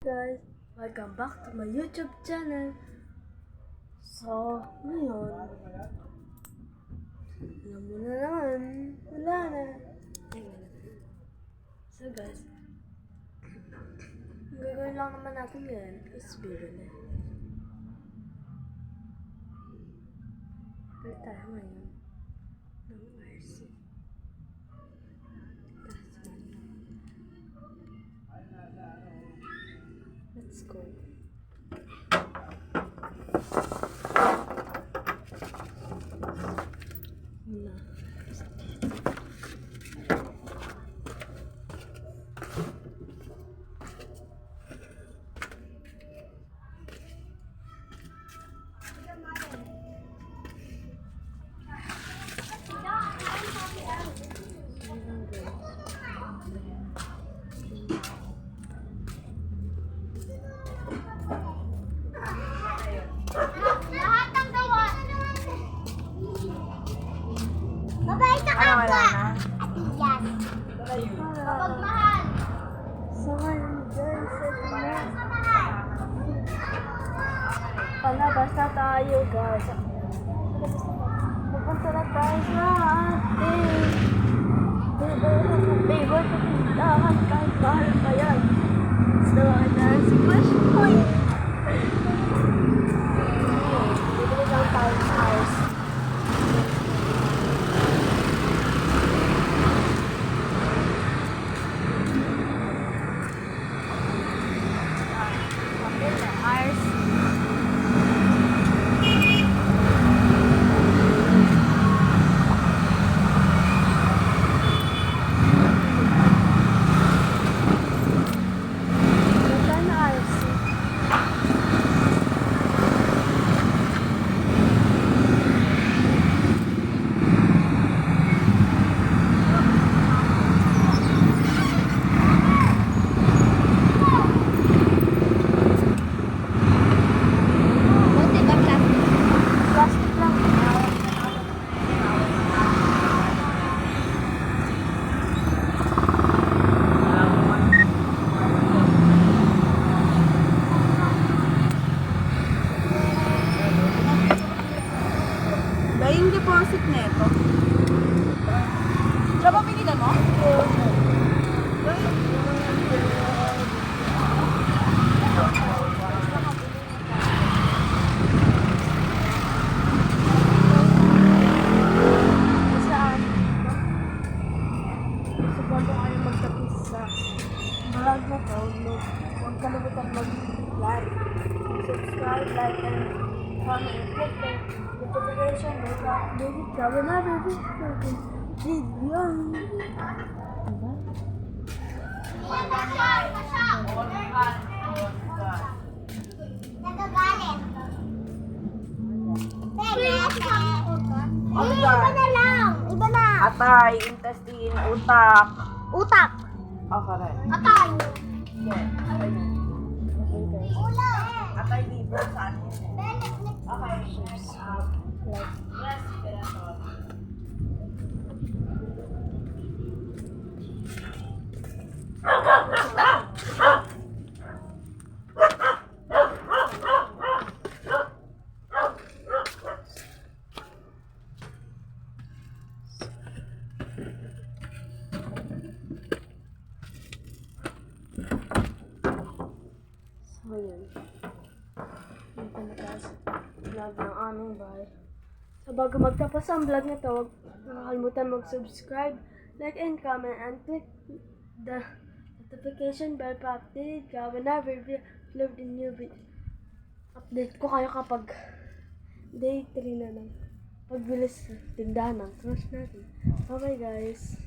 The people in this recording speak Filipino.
guys! Welcome back to my YouTube channel. So, ngayon, alam mo na naman, wala na. So guys, ang gagawin lang naman natin ngayon is bibili. Bili tayo ngayon ng RC. Let's go. Wala. Lahat ng gawa. Mabait ka kapwa. Atiyan. Mapagmahal. So ngayon guys, ito na. Mapagmahal. Palabas na tayo guys. Pupunta na tayo sa ating favorite tindahan kahit mahal pa yan. So, ayan si Crush Boy. Bibili lang tayo sa house. Kapil na hours. Buti ba plastic? Plastic lang. Ba yung deposit neto? Siya ba pinila mo? Saan? Support ko kayo magtapis sa vlog na to. Huwag kalimutan mag-like, subscribe, like, and comment. Click the notification bell para updated ka whenever this video. Diba? Nagagalit. Ano Iba ba? na lang. Iba na. Atay, intestine, utak. Utak. Oh, correct. Atay. Yeah. Atay. Ulo. Atay liver, saan yun? Benek. Okay. Like, Yes, ganito. so yun. Ito na guys. Vlog ng aming bahay. So bago magtapos ang vlog nito, huwag nakakalimutan mag-subscribe, like, and comment, and click the notification bell para update ka whenever we upload the new video. Update ko kayo kapag day 3 na ng pagbilis tindahan ng crush natin. Okay guys.